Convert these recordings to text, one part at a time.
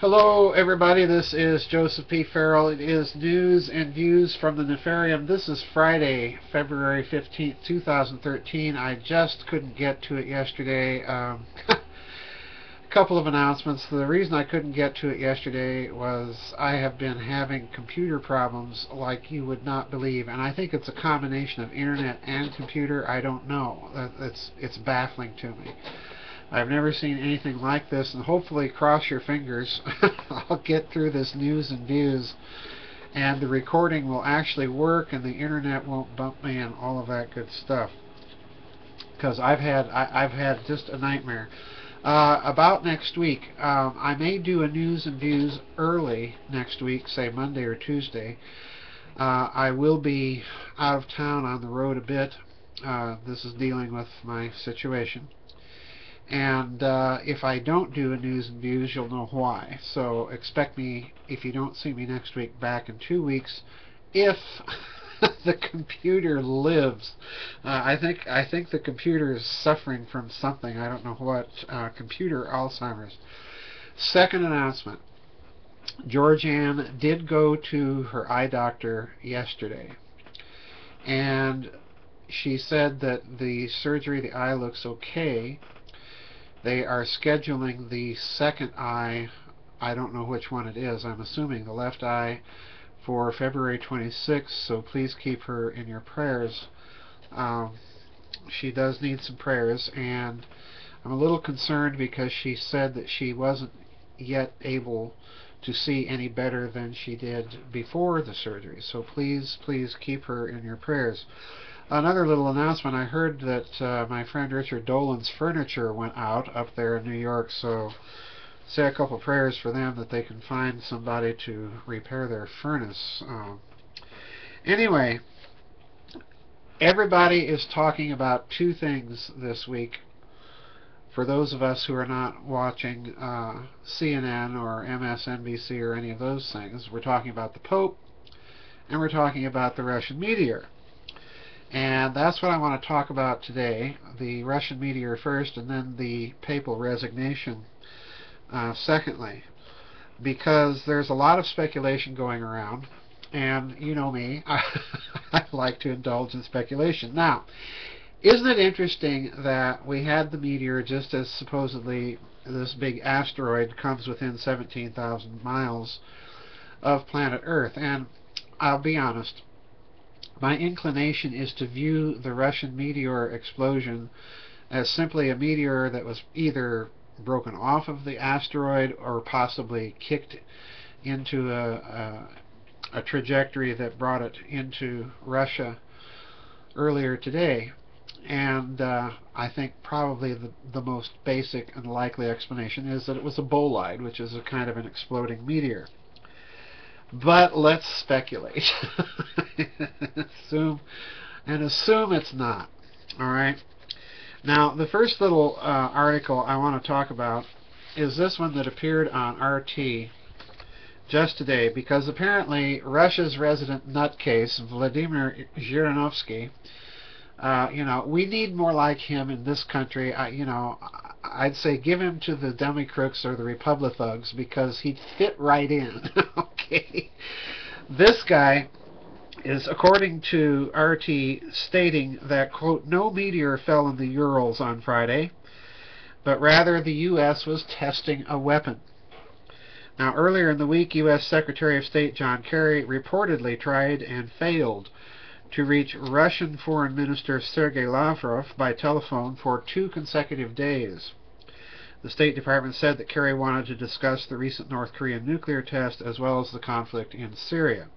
Hello everybody, this is Joseph P. Farrell. It is News and Views from the Nefarium. This is Friday, February 15th, 2013. I just couldn't get to it yesterday. A couple of announcements. The reason I couldn't get to it yesterday was I have been having computer problems like you would not believe, and I think it's a combination of internet and computer. I don't know. It's baffling to me. I've never seen anything like this, and hopefully, cross your fingers, I'll get through this news and views, and the recording will actually work, and the internet won't bump me and all of that good stuff. Because I've had just a nightmare. About next week, I may do a news and views early next week, say Monday or Tuesday. I will be out of town on the road a bit. This is dealing with my situation. And if I don't do a news and views, you'll know why. So expect me, if you don't see me next week, back in 2 weeks, if the computer lives. I think the computer is suffering from something. I don't know what. Computer Alzheimer's. Second announcement. Georgianne did go to her eye doctor yesterday, and she said that the surgery, the eye looks okay. They are scheduling the second eye, I don't know which one it is, I'm assuming the left eye, for February 26th, so please keep her in your prayers. She does need some prayers, and I'm a little concerned because she said that she wasn't yet able to see any better than she did before the surgery, so please keep her in your prayers. Another little announcement, I heard that my friend Richard Dolan's furniture went out up there in New York, so say a couple prayers for them that they can find somebody to repair their furnace. Anyway, everybody is talking about two things this week. For those of us who are not watching CNN or MSNBC or any of those things, we're talking about the Pope, and we're talking about the Russian Meteor. And that's what I want to talk about today, the Russian Meteor first, and then the papal resignation secondly, because there's a lot of speculation going around, and you know me, I like to indulge in speculation. Now, isn't it interesting that we had the meteor just as supposedly this big asteroid comes within 17,000 miles of planet Earth? And I'll be honest, my inclination is to view the Russian meteor explosion as simply a meteor that was either broken off of the asteroid or possibly kicked into a trajectory that brought it into Russia earlier today. And I think probably the most basic and likely explanation is that it was a bolide, which is a kind of an exploding meteor. But let's speculate. assume it's not. Alright? Now, the first little article I want to talk about is this one that appeared on RT just today, because apparently Russia's resident nutcase, Vladimir Zhirinovsky, we need more like him in this country. I'd say give him to the dummy crooks or the Republic thugs, because he'd fit right in. Okay, this guy is, according to RT, stating that, quote, no meteor fell in the Urals on Friday, but rather the U.S. was testing a weapon. Now, earlier in the week, U.S. Secretary of State John Kerry reportedly tried and failed to reach Russian Foreign Minister Sergei Lavrov by telephone for 2 consecutive days. The State Department said that Kerry wanted to discuss the recent North Korean nuclear test as well as the conflict in Syria.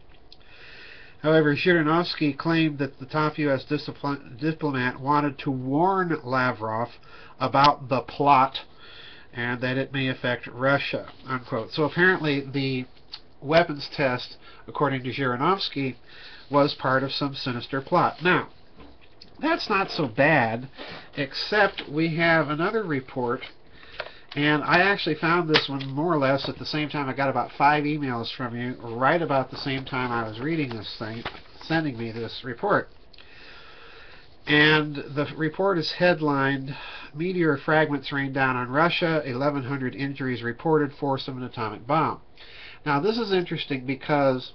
However, Zhirinovsky claimed that the top U.S. diplomat wanted to warn Lavrov about the plot and that it may affect Russia, unquote. So apparently the weapons test, according to Zhirinovsky, was part of some sinister plot. Now, that's not so bad, except we have another report, and I actually found this one more or less at the same time. I got about 5 emails from you right about the same time I was reading this thing, sending me this report. And the report is headlined, Meteor Fragments Rain Down on Russia, 1,100 Injuries Reported, Force of an Atomic Bomb. Now this is interesting because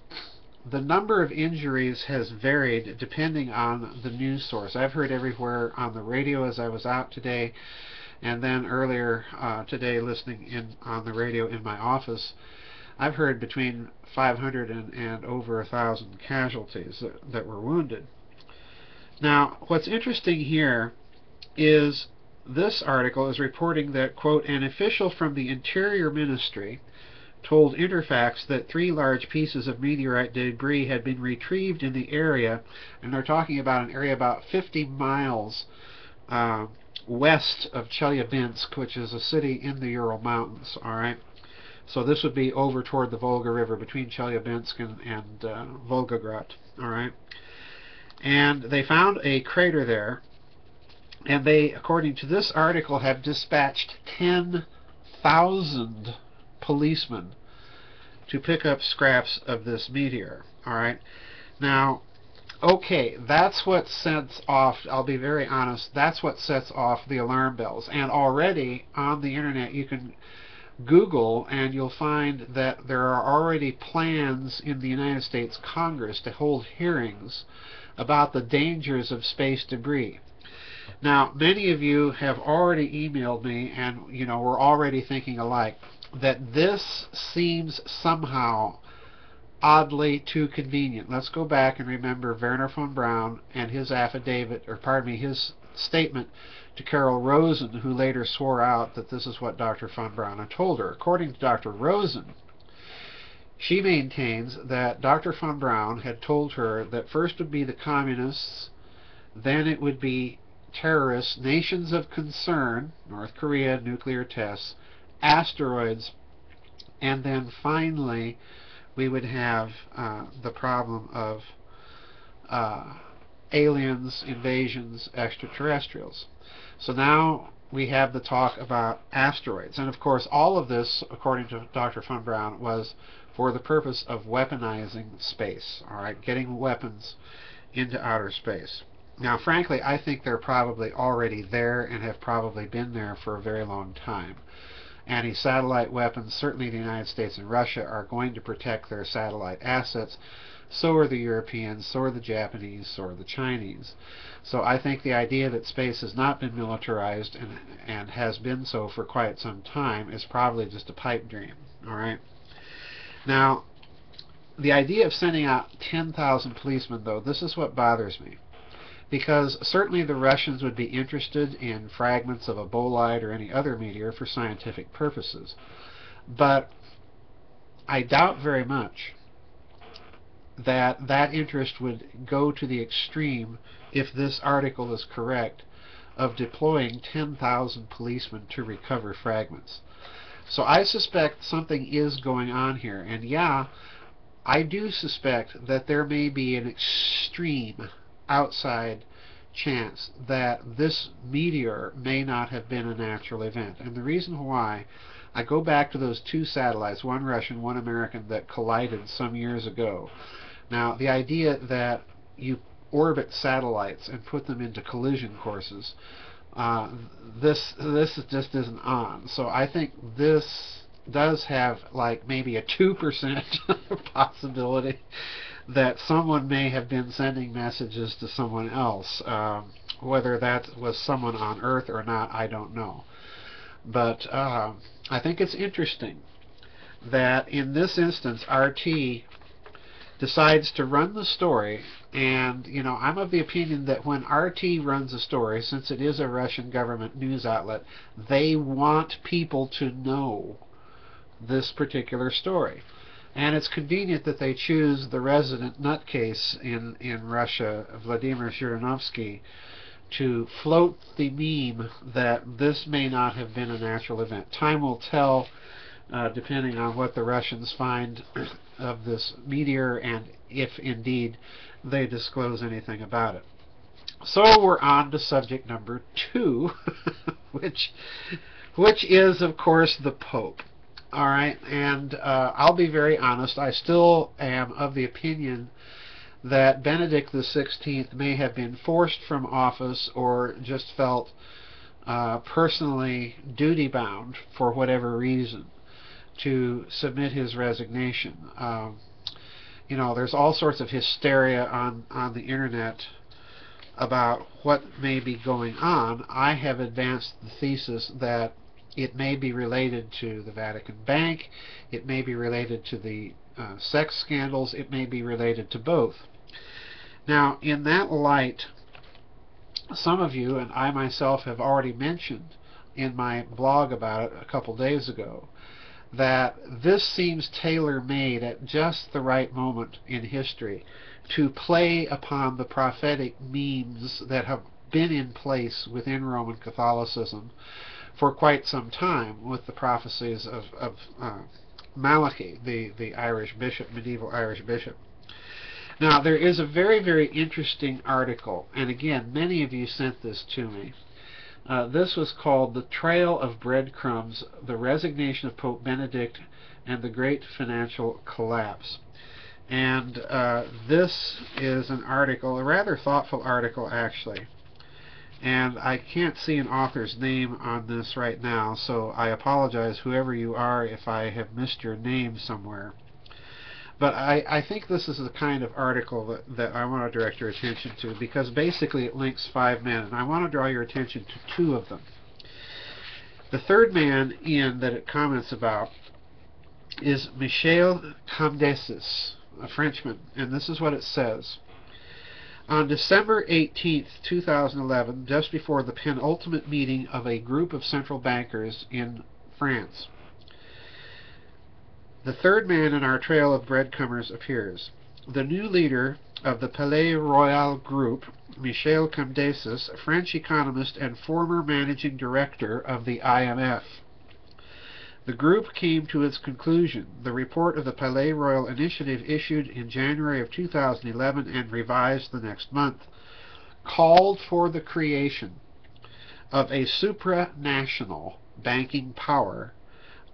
the number of injuries has varied depending on the news source. I've heard everywhere on the radio as I was out today, and then earlier today listening in on the radio in my office, I've heard between 500 and over 1,000 casualties that were wounded. Now, what's interesting here is this article is reporting that, quote, an official from the Interior Ministry told Interfax that 3 large pieces of meteorite debris had been retrieved in the area, and they're talking about an area about 50 miles west of Chelyabinsk, which is a city in the Ural Mountains, all right? So this would be over toward the Volga River, between Chelyabinsk and Volgograd, all right? And they found a crater there, and they, according to this article, have dispatched 10,000 policemen to pick up scraps of this meteor, all right? Now, okay, that's what sets off, I'll be very honest, that's what sets off the alarm bells. And already on the internet you can Google and you'll find that there are already plans in the United States Congress to hold hearings about the dangers of space debris. Now, many of you have already emailed me, and you know, we're already thinking alike, that this seems somehow oddly too convenient. Let's go back and remember Werner von Braun and his affidavit, or pardon me, his statement to Carol Rosen, who later swore out that this is what Dr. von Braun had told her. According to Dr. Rosen, she maintains that Dr. von Braun had told her that first would be the communists, then it would be terrorists, nations of concern, North Korea, nuclear tests, asteroids, and then finally we would have the problem of aliens, invasions, extraterrestrials. So now we have the talk about asteroids. And of course all of this, according to Dr. von Braun, was for the purpose of weaponizing space, all right, getting weapons into outer space. Now, frankly, I think they're probably already there and have probably been there for a very long time. Anti-satellite weapons, certainly the United States and Russia, are going to protect their satellite assets. So are the Europeans, so are the Japanese, so are the Chinese. So I think the idea that space has not been militarized and has been so for quite some time is probably just a pipe dream, all right? Now, the idea of sending out 10,000 policemen, though, this is what bothers me. Because certainly the Russians would be interested in fragments of a bolide or any other meteor for scientific purposes. But I doubt very much that that interest would go to the extreme, if this article is correct, of deploying 10,000 policemen to recover fragments. So I suspect something is going on here. And yeah, I do suspect that there may be an extreme outside chance that this meteor may not have been a natural event. And the reason why, I go back to those 2 satellites, one Russian, one American, that collided some years ago. Now, the idea that you orbit satellites and put them into collision courses, this just isn't on. So I think this does have like maybe a 2% possibility that someone may have been sending messages to someone else. Whether that was someone on Earth or not, I don't know. But I think it's interesting that in this instance RT decides to run the story. And you know, I'm of the opinion that when RT runs a story, since it is a Russian government news outlet, they want people to know this particular story. And it's convenient that they choose the resident nutcase in Russia, Vladimir Zhirinovsky, to float the meme that this may not have been a natural event. Time will tell, depending on what the Russians find of this meteor, and if indeed they disclose anything about it. So we're on to subject number 2, which is, of course, the Pope. All right, and I'll be very honest, I still am of the opinion that Benedict XVI may have been forced from office or just felt personally duty-bound for whatever reason to submit his resignation. You know, there's all sorts of hysteria on the internet about what may be going on. I have advanced the thesis that it may be related to the Vatican Bank, it may be related to the sex scandals, it may be related to both. Now, in that light, some of you, and I myself, have already mentioned in my blog about it a couple days ago, that this seems tailor-made at just the right moment in history to play upon the prophetic means that have been in place within Roman Catholicism for quite some time, with the prophecies of Malachi, the Irish bishop, medieval Irish bishop. Now, there is a very, very interesting article, and again, many of you sent this to me. This was called The Trail of Breadcrumbs, The Resignation of Pope Benedict and the Great Financial Collapse. And this is an article, a rather thoughtful article actually. And I can't see an author's name on this right now, so I apologize, whoever you are, if I have missed your name somewhere. But I think this is the kind of article that I want to direct your attention to, because basically it links 5 men, and I want to draw your attention to 2 of them. The third man in that it comments about is Michel Camdesis, a Frenchman, and this is what it says. On December 18th, 2011, just before the penultimate meeting of a group of central bankers in France, the third man in our trail of breadcrumbers appears. The new leader of the Palais Royal Group, Michel Camdesis, a French economist and former managing director of the IMF. The group came to its conclusion. The report of the Palais Royal Initiative, issued in January of 2011 and revised the next month, called for the creation of a supranational banking power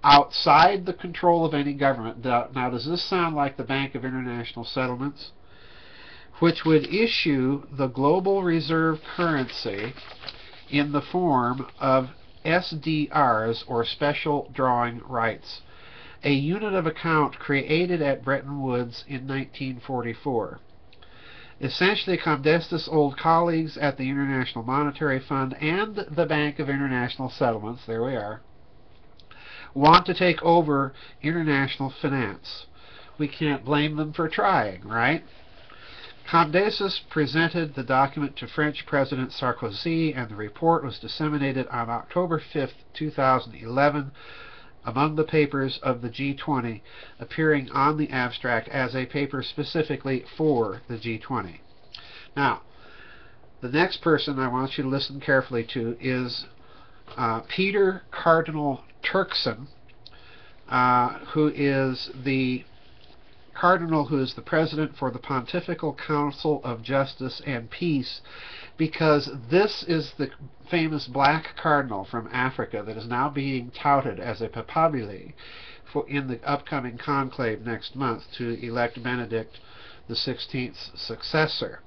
outside the control of any government. Now, does this sound like the Bank of International Settlements? Which would issue the global reserve currency in the form of SDRs, or special drawing rights, a unit of account created at Bretton Woods in 1944. Essentially, Camdesis' old colleagues at the International Monetary Fund and the Bank of International Settlements, there we are, want to take over international finance. We can't blame them for trying, right? Camdesis presented the document to French President Sarkozy, and the report was disseminated on October 5th, 2011, among the papers of the G20, appearing on the abstract as a paper specifically for the G20. Now, the next person I want you to listen carefully to is Peter Cardinal Turkson, who is the Cardinal who is the president for the Pontifical Council of Justice and Peace, because this is the famous black cardinal from Africa that is now being touted as a papabile in the upcoming conclave next month to elect Benedict XVI's successor.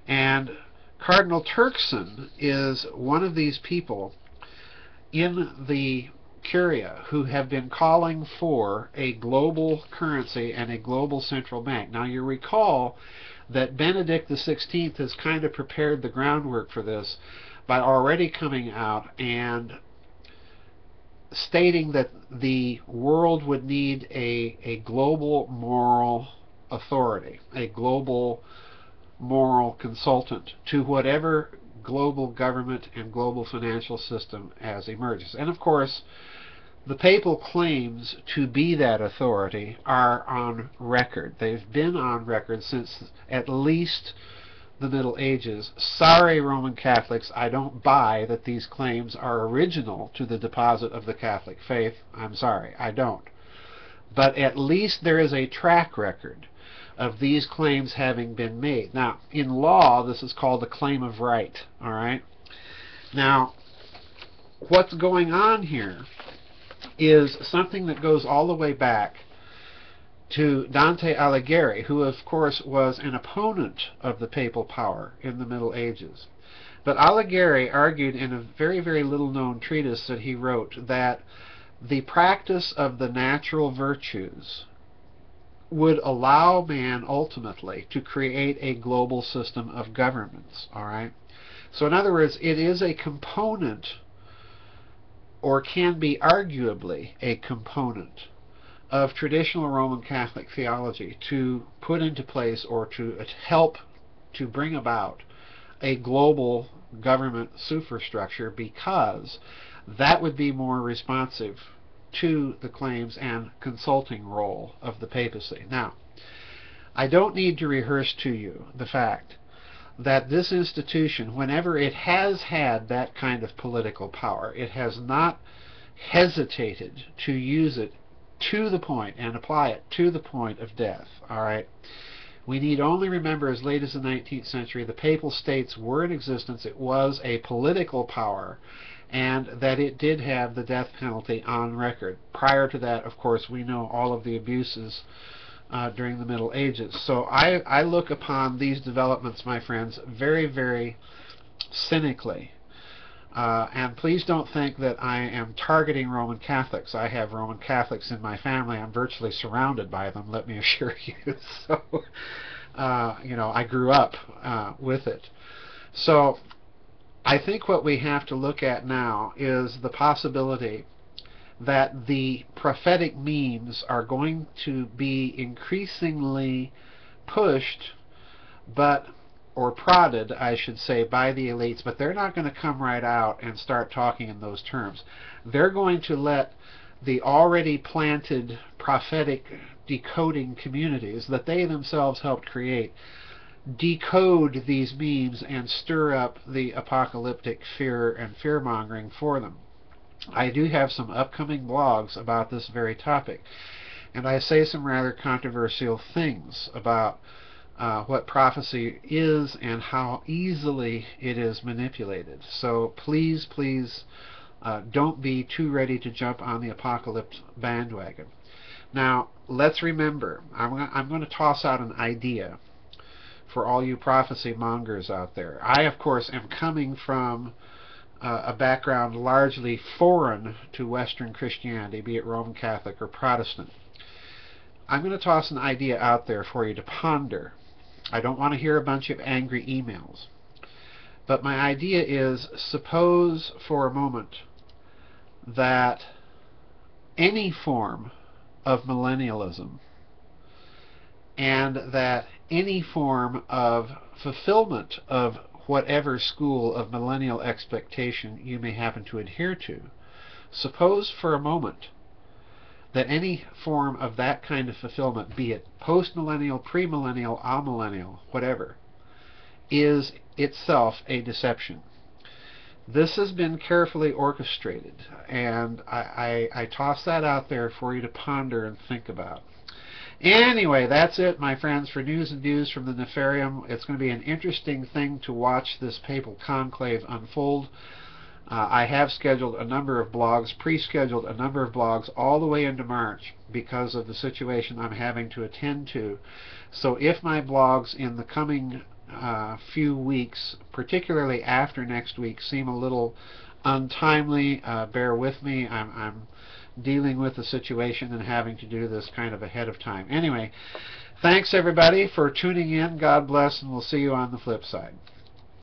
And Cardinal Turkson is one of these people in the Curia who have been calling for a global currency and a global central bank. Now, you recall that Benedict XVI has kind of prepared the groundwork for this by already coming out and stating that the world would need a global moral authority, a global moral consultant to whatever global government and global financial system as emerges. And of course, the papal claims to be that authority are on record. They've been on record since at least the Middle Ages. Sorry, Roman Catholics, I don't buy that these claims are original to the deposit of the Catholic faith. I'm sorry, I don't. But at least there is a track record of these claims having been made. Now, in law, this is called a claim of right. All right? Now, what's going on here is something that goes all the way back to Dante Alighieri, who of course was an opponent of the papal power in the Middle Ages. But Alighieri argued in a very, very little known treatise that he wrote that the practice of the natural virtues would allow man ultimately to create a global system of governments. All right? So in other words, it is a component, or can be arguably a component, of traditional Roman Catholic theology to put into place or to help to bring about a global government superstructure, because that would be more responsive to the claims and consulting role of the papacy. Now, I don't need to rehearse to you the fact that this institution, whenever it has had that kind of political power, it has not hesitated to use it to the point and apply it to the point of death. All right? We need only remember, as late as the 19th century, the papal states were in existence. It was a political power, and that it did have the death penalty on record. Prior to that, of course, we know all of the abuses during the Middle Ages. So I look upon these developments, my friends, very, very cynically. And please don't think that I am targeting Roman Catholics. I have Roman Catholics in my family. I'm virtually surrounded by them, let me assure you. So, you know, I grew up with it. So I think what we have to look at now is the possibility that the prophetic memes are going to be increasingly pushed, or prodded, I should say, by the elites, but they're not going to come right out and start talking in those terms. They're going to let the already planted prophetic decoding communities that they themselves helped create decode these memes and stir up the apocalyptic fear and fear-mongering for them. I do have some upcoming blogs about this very topic, and I say some rather controversial things about what prophecy is and how easily it is manipulated. So please, please don't be too ready to jump on the apocalypse bandwagon. Now, let's remember, I'm going to toss out an idea for all you prophecy mongers out there. I, of course, am coming from a background largely foreign to Western Christianity, be it Roman Catholic or Protestant. I'm going to toss an idea out there for you to ponder. I don't want to hear a bunch of angry emails. But my idea is, suppose for a moment that any form of millennialism and that any form of fulfillment of whatever school of millennial expectation you may happen to adhere to, suppose for a moment that any form of that kind of fulfillment, be it post-millennial, premillennial, amillennial, whatever, is itself a deception. This has been carefully orchestrated, and I toss that out there for you to ponder and think about. Anyway, that's it, my friends, for news and views from the Nefarium. It's going to be an interesting thing to watch this papal conclave unfold. I have scheduled a number of blogs, pre-scheduled a number of blogs all the way into March because of the situation I'm having to attend to. So if my blogs in the coming few weeks, particularly after next week, seem a little untimely, bear with me. I'm dealing with the situation and having to do this kind of ahead of time. Anyway, thanks everybody for tuning in. God bless, and we'll see you on the flip side.